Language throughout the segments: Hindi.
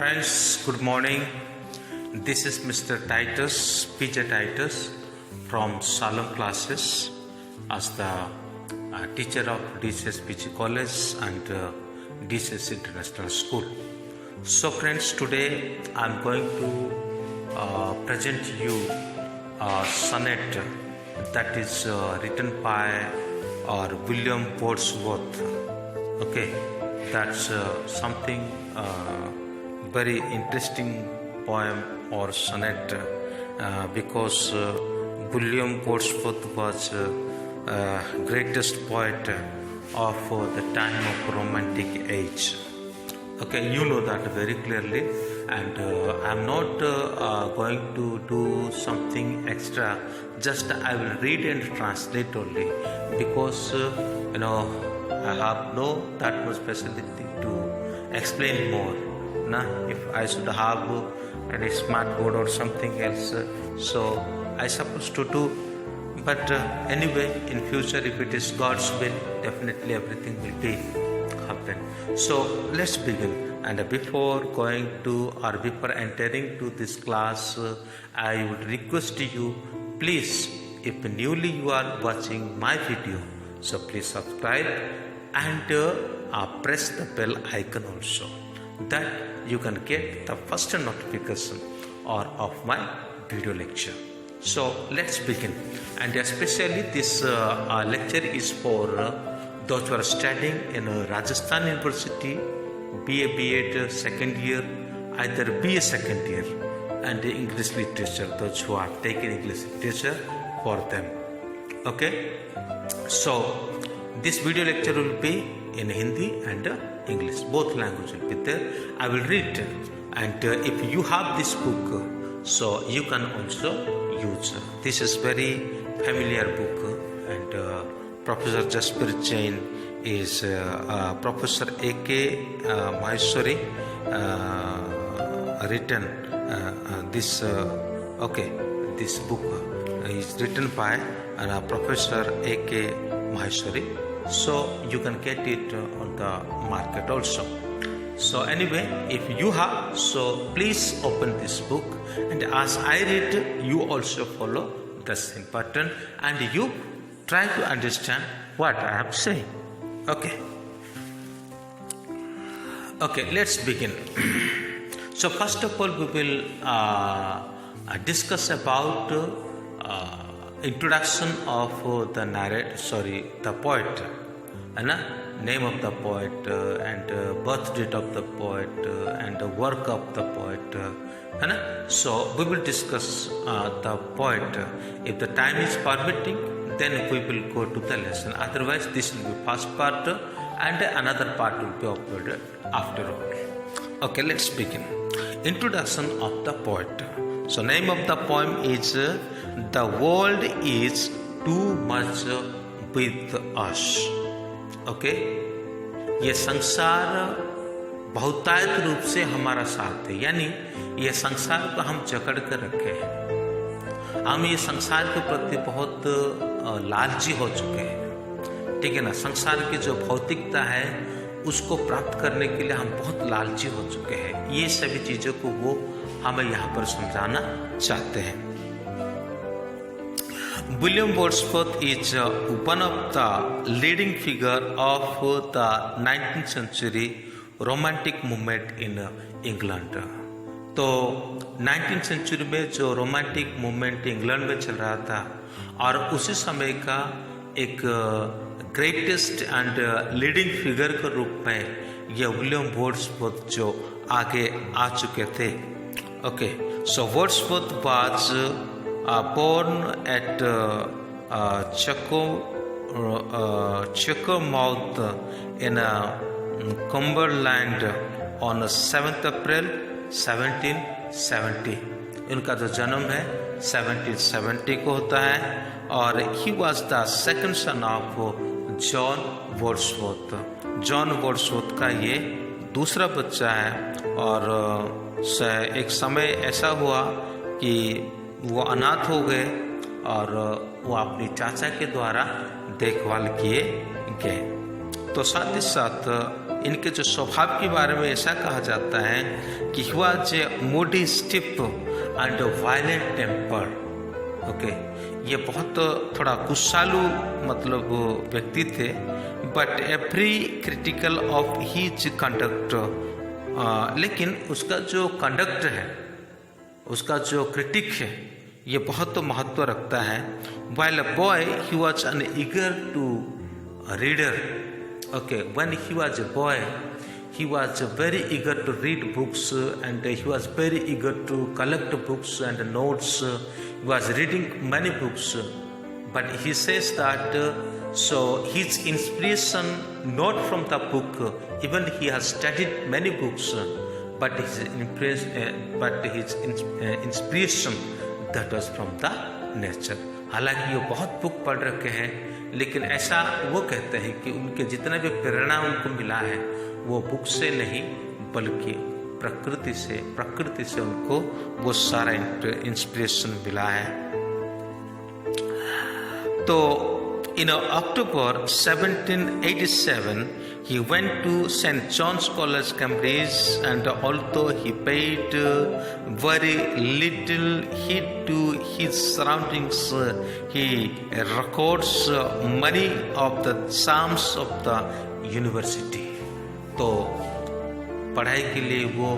Friends, good morning. This is Mr. Titus, PJ Titus from Salem Classes as the teacher of DCS PG College and DCS International School. So friends, today I am going to present you a sonnet that is written by William Wordsworth. Okay, that's something very interesting poem or sonnet because William Wordsworth was greatest poet of the time of Romantic age. Okay, you know that very clearly, and I am not going to do something extra. Just I will read and translate only because I have no that much facility to explain more. If I should have a smart board or something else, so I supposed to do. But anyway, in future, if it is God's will, definitely everything will be happen. So let's begin. And before going to or before entering to this class, I would request you, please, if newly you are watching my video, so please subscribe and press the bell icon also, that you can get the first notification of my video lecture. So let's begin. And especially this lecture is for those who are studying in Rajasthan University, BA, B.Ed second year, either BA second year, and English literature, those who are taking English literature for them. Okay, so this video lecture will be in Hindi and English, both languages will be there. I will read, and if you have this book, so you can also use. This is very familiar book, and Professor Jasprit Jain is Professor A.K. Maheshwari written this book is written by Professor A.K. Maheshwari. So you can get it on the market also. So anyway, if you have, so please open this book, and as I read, you also follow the same pattern and you try to understand what I am saying. Okay, let's begin. So first of all, we will discuss about introduction of the poet, name of the poet, and birth date of the poet, and the work of the poet. So we will discuss the poet. If the time is permitting, then we will go to the lesson. Otherwise, this will be first part, and another part will be uploaded after all. Okay, let's begin. Introduction of the poet. So name of the poem is The World is Too Much With Us. Okay, ये संसार बहुतायत रूप से हमारा साथ है, यानी ये संसार को हम जकड़ कर रखे हैं। हम ये संसार के प्रति बहुत लालची हो चुके हैं, ठीक है ना। संसार की जो भौतिकता है उसको प्राप्त करने के लिए हम बहुत लालची हो चुके हैं। ये सभी चीज़ों को वो हमें यहाँ पर समझाना चाहते हैं। William Wordsworth is one of the leading figure of the 19th century romantic movement in England. तो 19th century में जो romantic movement इंग्लैंड में चल रहा था, और उसी समय का एक greatest and leading figure के रूप में ये William Wordsworth जो आगे आ चुके थे. Okay, so Wordsworth was born at Checkermouth in Cumberland on 7th April 1770. इनका जो जन्म है 1770 को होता है, और he was the second son of John Wordsworth. John Wordsworth का ये दूसरा बच्चा है, और एक समय ऐसा हुआ कि वो अनाथ हो गए और वो अपनी चाचा के द्वारा देखभाल किए गए. तो साथ ही साथ इनके जो स्वभाव के बारे में ऐसा कहा जाता है कि he was a moody stiff and violent temper. Okay, ये बहुत थोड़ा गुस्सालू मतलब व्यक्ति थे, but every critical of his conduct, लेकिन उसका जो कंडक्ट है, उसका जो क्रिटिक है, ये बहुत महत्व रखता है। While a boy he was an eager to reader. Okay, when he was a boy he was very eager to read books and he was very eager to collect books and notes. He was reading many books, but he says that so his inspiration not from the book, even he has studied many books, but his inspiration that was from the nature. हालांकि वो बहुत बुक पढ़ रखे हैं, लेकिन ऐसा वो कहते हैं कि उनके जितना भी प्रेरणा उनको मिला है वो बुक से नहीं बल्कि प्रकृति से उनको वो सारा इंस्पिरेशन मिला है। तो इन अक्टूबर 1787 he went to St. John's College, Cambridge, and although he paid very little heed to his surroundings, he records many of the charms of the university. तो पढ़ाई के लिए वो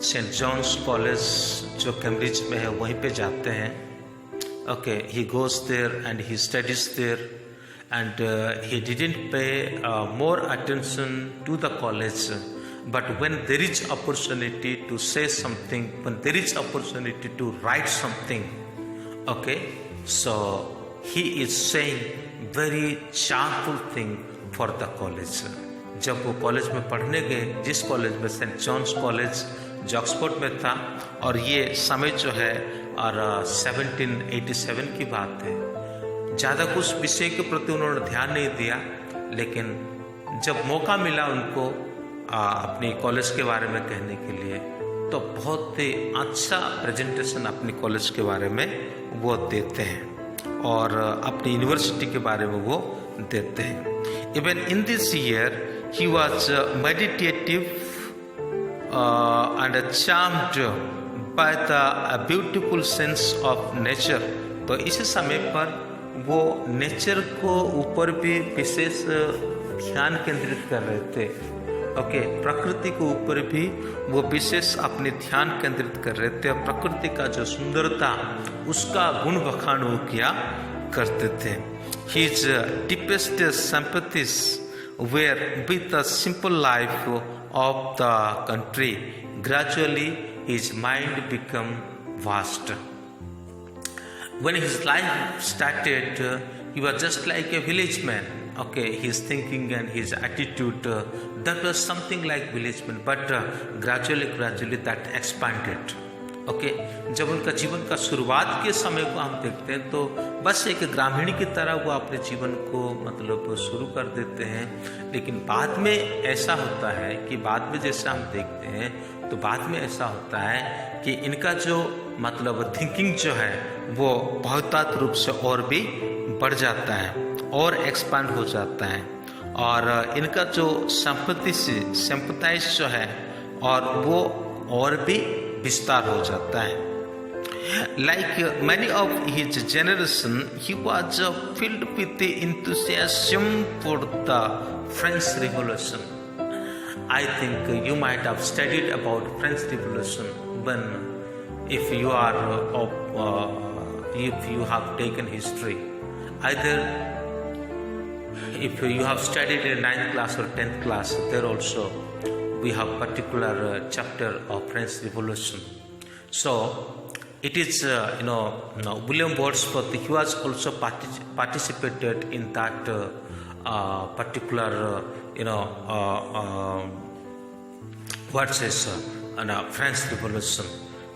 सेंट जॉन्स कॉलेज जो कैम्ब्रिज में है वहीं पे जाते हैं। Okay, he goes there and he studies there and he didn't pay more attention to the college, but when there is opportunity to say something, when there is opportunity to write something, okay, so he is saying very charmful thing for the college. जब वो कॉलेज में पढ़ने गए, जिस कॉलेज में सेंट जॉन्स कॉलेज जो ऑक्सफोर्ड में था, और ये समय जो है और 1787 की बात है, ज़्यादा कुछ विषय के प्रति उन्होंने ध्यान नहीं दिया, लेकिन जब मौका मिला उनको अपनी कॉलेज के बारे में कहने के लिए, तो बहुत ही अच्छा प्रेजेंटेशन अपनी कॉलेज के बारे में वो देते हैं और अपनी यूनिवर्सिटी के बारे में वो देते हैं। Even in this year he was meditative and charmed by the beautiful sense of nature. तो इस समय पर वो नेचर को ऊपर भी विशेष ध्यान केंद्रित कर रहे थे। ओके, प्रकृति के ऊपर भी वो विशेष अपने ध्यान केंद्रित कर रहे थे और प्रकृति का जो सुंदरता उसका गुण बखान वो किया करते थे। His deepest sympathies were with the simple life of the country. Gradually his mind became vast. When his life started, he was just like a village man. Okay, his thinking and his attitude, that was something like village man, but gradually that expanded. Okay, जब उनका जीवन का शुरुआत के समय को हम देखते हैं तो बस एक ग्रामीण की तरह वो अपने जीवन को मतलब शुरू कर देते हैं, लेकिन बाद में ऐसा होता है कि बाद में जैसा हम देखते हैं तो बाद में ऐसा होता है कि इनका जो मतलब थिंकिंग जो है वो बहुतायत रूप से और भी बढ़ जाता है और एक्सपांड हो जाता है, और इनका जो सिंपैथाइज जो है और वो और भी विस्तार हो जाता है। Like many of his generation, he was filled with the enthusiasm for the French Revolution. I think you might have studied about French Revolution when, if you have taken history, either if you have studied in 9th class or 10th class, there also we have particular chapter of French Revolution. So it is William Wordsworth, he was also participated in that particular what says French Revolution,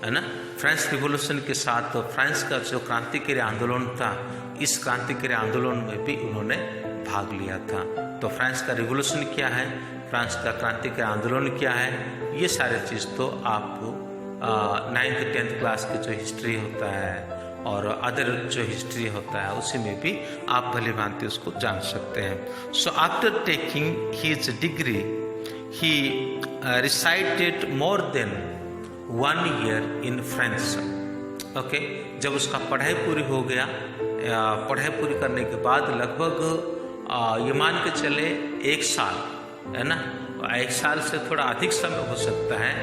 है ना। फ्रेंच रिवॉल्यूशन के साथ फ्रांस का जो क्रांतिकारी आंदोलन था, इस क्रांतिकारी आंदोलन में भी उन्होंने भाग लिया था। तो फ्रांस का रिवॉल्यूशन क्या है, फ्रांस का क्रांतिकारी आंदोलन क्या है, ये सारे चीज़ तो आपको 9th 10th क्लास की जो हिस्ट्री होता है और अदर जो हिस्ट्री होता है उसी में भी आप भली भांति उसको जान सकते हैं। So after taking his degree he recited more than 1 year in French. Okay, जब उसका पढ़ाई पूरी हो गया, पढ़ाई पूरी करने के बाद लगभग ये मान के चले 1 साल, है ना, 1 साल से थोड़ा अधिक समय हो सकता है,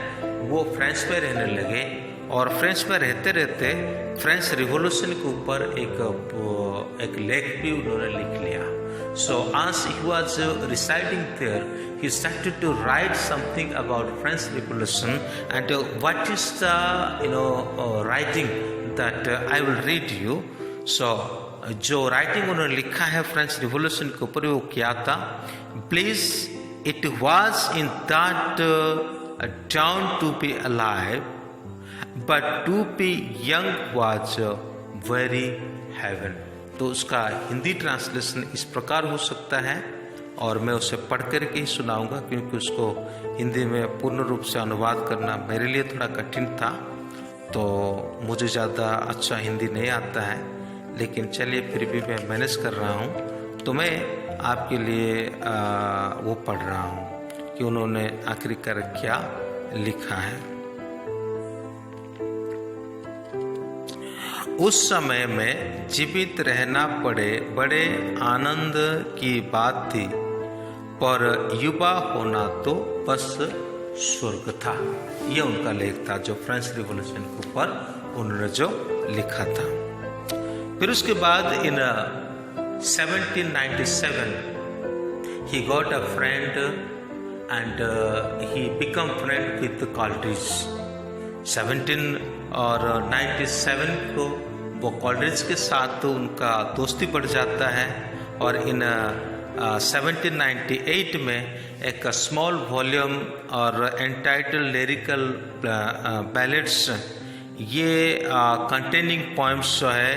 वो फ्रांस में रहने लगे। और फ्रांस में रहते रहते फ्रेंच रिवॉल्यूशन के ऊपर एक लेख भी उन्होंने लिख लिया। सो as he was residing there, he started to write something about French Revolution, and what is the writing that I will read you. So जो राइटिंग उन्होंने लिखा है फ्रेंच रिवॉल्यूशन के ऊपर वो क्या था, please it was in that town to be alive but to be young was very heaven. तो उसका हिंदी ट्रांसलेशन इस प्रकार हो सकता है, और मैं उसे पढ़ करके ही सुनाऊंगा क्योंकि उसको हिंदी में पूर्ण रूप से अनुवाद करना मेरे लिए थोड़ा कठिन था, तो मुझे ज़्यादा अच्छा हिंदी नहीं आता है, लेकिन चलिए फिर भी मैं मैनेज कर रहा हूँ। तो मैं आपके लिए वो पढ़ रहा हूँ कि उन्होंने आखिरकार क्या लिखा है। उस समय में जीवित रहना पड़े बड़े आनंद की बात थी, पर युवा होना तो बस स्वर्ग था। यह उनका लेख था जो फ्रेंच रिवॉल्यूशन के ऊपर उन्होंने जो लिखा था। फिर उसके बाद इन 1797 he got a friend and he become friend with Coleridge। 1797 को वो कॉलरिज के साथ तो उनका दोस्ती बढ़ जाता है, और इन 1798 में एक स्मॉल वॉल्यूम और एंटाइटल लिरिकल बैलेड्स, ये कंटेनिंग पोएम्स जो है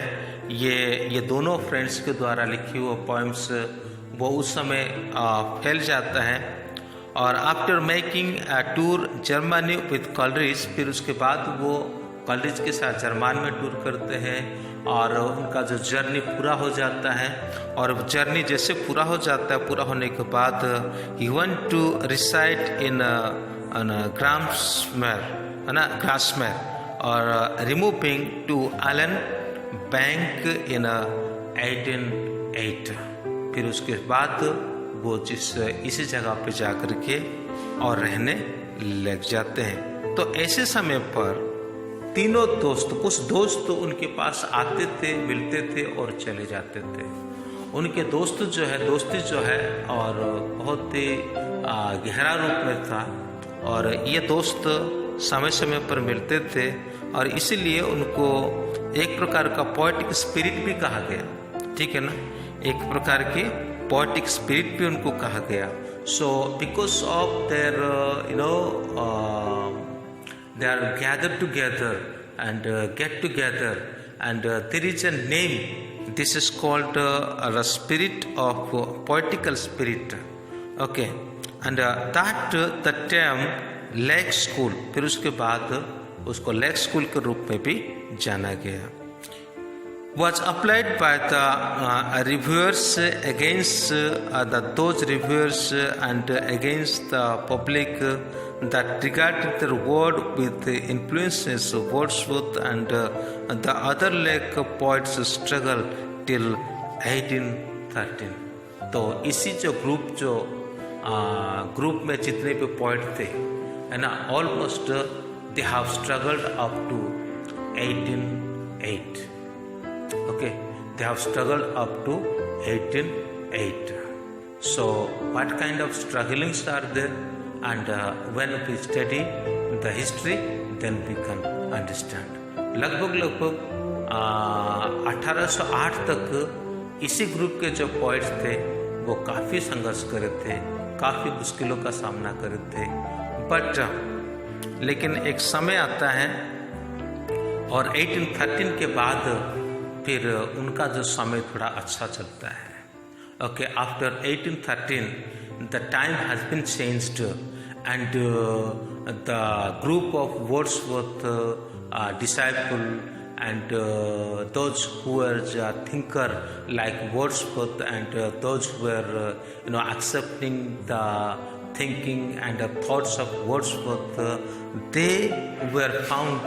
ये दोनों फ्रेंड्स के द्वारा लिखी हुई पोएम्स वो उस समय फैल जाता है। और after making a tour Germany with Coleridge, फिर उसके बाद वो कॉलरिज के साथ जर्मन में टूर करते हैं, और उनका जो जर्नी पूरा हो जाता है, और जर्नी जैसे पूरा हो जाता है, पूरा होने के बाद ही want to reside in Grasmere और removing to Allan Bank in 1808। फिर उसके बाद वो इसी जगह पे जाकर के और रहने लग जाते हैं। तो ऐसे समय पर तीनों दोस्त, कुछ दोस्त तो उनके पास आते थे, मिलते थे और चले जाते थे। उनके दोस्ती जो है और बहुत ही गहरा रूप में था, और ये दोस्त समय समय पर मिलते थे, और इसीलिए उनको एक प्रकार का पोएटिक स्पिरिट भी कहा गया। ठीक है ना, एक प्रकार की पोएटिक स्पिरिट भी उनको कहा गया। So because of their they are gathered together and get together, and there is a name, this is called the spirit of poetical spirit. Okay, and that the term lake school, फिर उसके बाद उसको लेक स्कूल के रूप में भी जाना गया, was applied by the reviewers against those reviewers and against the public that regarded their word with influences of Wordsworth and the other lake poets struggle till 1813। तो इसी जो ग्रुप में जितने भी पोइट थे, है ना, almost they have struggled up to 1808। Okay, they have struggled up to 1808। So what kind of strugglings are there, and when we study the history then we can understand। लगभग 1808 तक इसी ग्रुप के जो पोइट्स थे वो काफ़ी संघर्ष करे थे, काफ़ी मुश्किलों का सामना करे थे, बट लेकिन एक समय आता है और 1813 के बाद फिर उनका जो समय थोड़ा अच्छा चलता है। Okay, after 1813 the time has been changed and the group of Wordsworth disciple and those who were thinker like Wordsworth, and those who were accepting the thinking and the thoughts of Wordsworth, they were found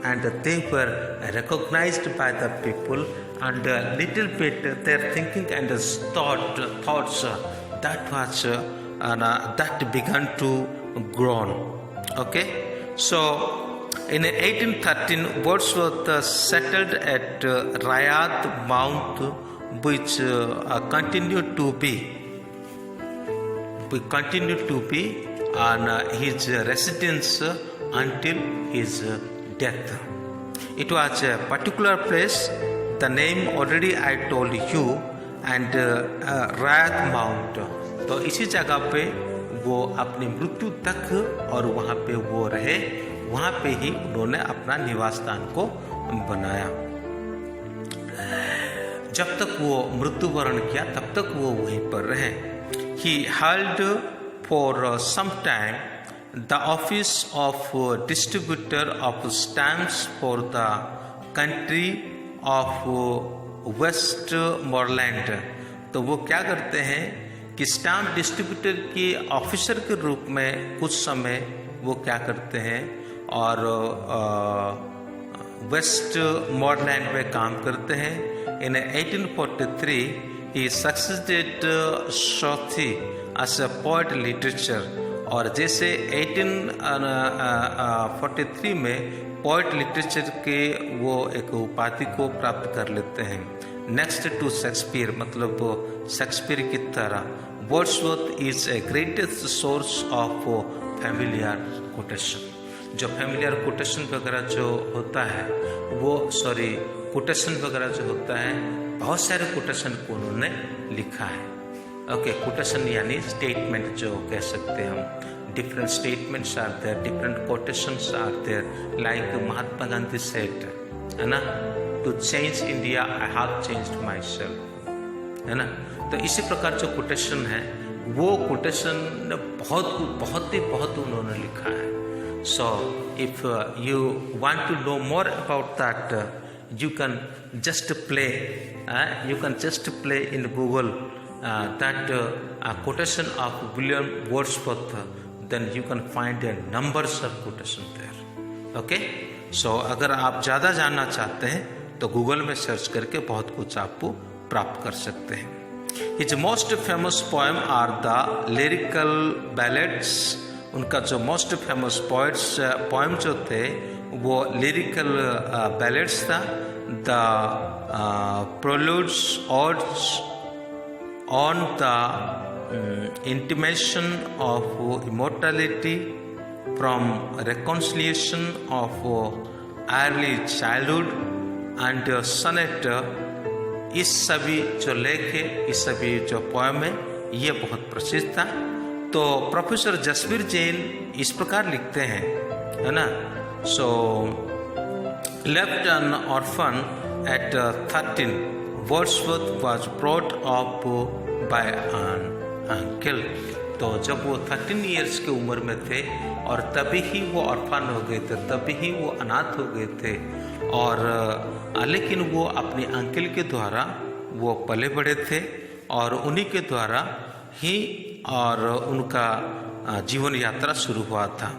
and they were recognized by the people, and little bit their thinking and thoughts that began to grow. Okay, so in 1813 Wordsworth settled at Rayat Mount, which continued to be on his residence until his death. It was a particular place, the name already I told you, and Rayat Mount. तो इसी जगह पे वो अपनी मृत्यु तक और वहाँ पे वो रहे, वहाँ पे ही उन्होंने अपना निवास स्थान को बनाया। जब तक वो मृत्युवरण किया तब तक वो वहीं पर रहे। He held for some time the office of distributor of stamps for the country of Westmoreland। तो वो क्या करते हैं कि स्टाम्प डिस्ट्रीब्यूटर के ऑफिसर के रूप में कुछ समय वो क्या करते हैं और वेस्टमोरलैंड में काम करते हैं। In 1843 he succeeded Southey as a poet literature, और जैसे 1843 में पोएट लिटरेचर के वो एक उपाधि को प्राप्त कर लेते हैं। नेक्स्ट टू शेक्सपियर, मतलब शेक्सपियर की तरह Wordsworth is a greatest source of familiar quotation. जो फैमिलियर कोटेशन वगैरह जो होता है कोटेशन वगैरह जो होता है, बहुत सारे कोटेशन को उन्होंने लिखा है। ओके, कोटेशन यानी स्टेटमेंट जो कह सकते हैं हम। Different statements are there, different quotations are there, like Mahatma Gandhi said, है ना, to change India I have changed myself, है ना। तो इसी प्रकार जो कोटेशन है वो कोटेशन बहुत उन्होंने लिखा है। So if you want to know more about that, you can just play in Google that quotation of William Wordsworth, then you can find numbers of quotation there. Okay, so अगर आप ज़्यादा जानना चाहते हैं तो गूगल में सर्च करके बहुत कुछ आपको प्राप्त कर सकते हैं। His most famous poem are the lyrical ballads। उनका जो मोस्ट फेमस पोएम जो थे वो लिरिकल बैलेड्स था। The preludes odes on the intimation of immortality from reconciliation of early childhood and sonnet, इस सभी जो लेख है, इस सभी जो पोएम है, ये बहुत प्रसिद्ध था। तो प्रोफेसर जसवीर जैन इस प्रकार लिखते हैं, है ना। So left an orphan at 13, Wordsworth was brought up by an uncle. तो जब वो 13 इयर्स की उम्र में थे और तभी ही वो ऑर्फन हो गए थे, तभी ही वो अनाथ हो गए थे, और लेकिन वो अपने अंकल के द्वारा वो पले बड़े थे और उन्हीं के द्वारा ही और उनका जीवन यात्रा शुरू हुआ था।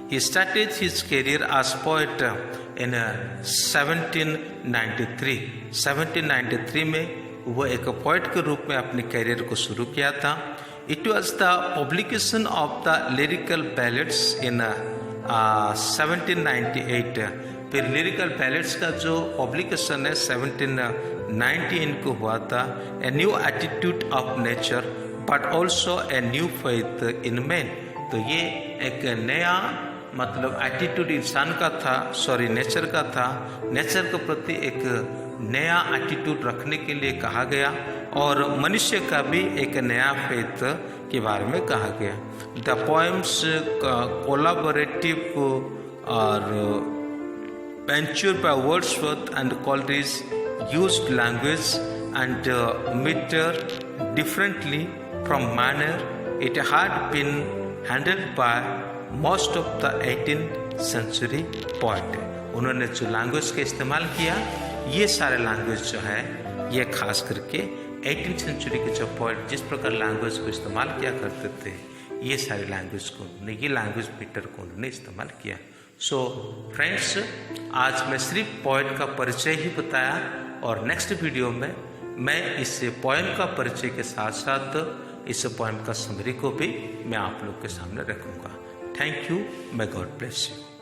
He started his career as poet in 1793। 1793 में वो एक पोएट के रूप में अपने करियर को शुरू किया था। It was the publication of the lyrical ballads in 1798। फिर लिरिकल बैलेड्स का जो पब्लिकेशन है 1790 को हुआ था। A new attitude of nature but also a new faith in man. तो ये एक नया मतलब एटीट्यूड इंसान का था, नेचर का था। नेचर के प्रति एक नया एटीट्यूड रखने के लिए कहा गया और मनुष्य का भी एक नया फेथ के बारे में कहा गया। द पोएम्स कोलाबोरेटिव और Pursued by Wordsworth and Coleridge used language and meter differently from manner it had been handled by most of the 18th century poet। उन्होंने जो लैंग्वेज का इस्तेमाल किया, ये सारे लैंग्वेज जो है ये खास करके 18th सेंचुरी के जो पोएट जिस प्रकार लैंग्वेज को इस्तेमाल किया करते थे, ये सारे लैंग्वेज को ये लैंग्वेज मीटर को उन्होंने इस्तेमाल किया। सो फ्रेंड्स, आज मैं सिर्फ पोएट का परिचय ही बताया और नेक्स्ट वीडियो में मैं इस पोएम का परिचय के साथ साथ इस पोएम का समरी को भी मैं आप लोग के सामने रखूँगा। Thank you. may God bless you।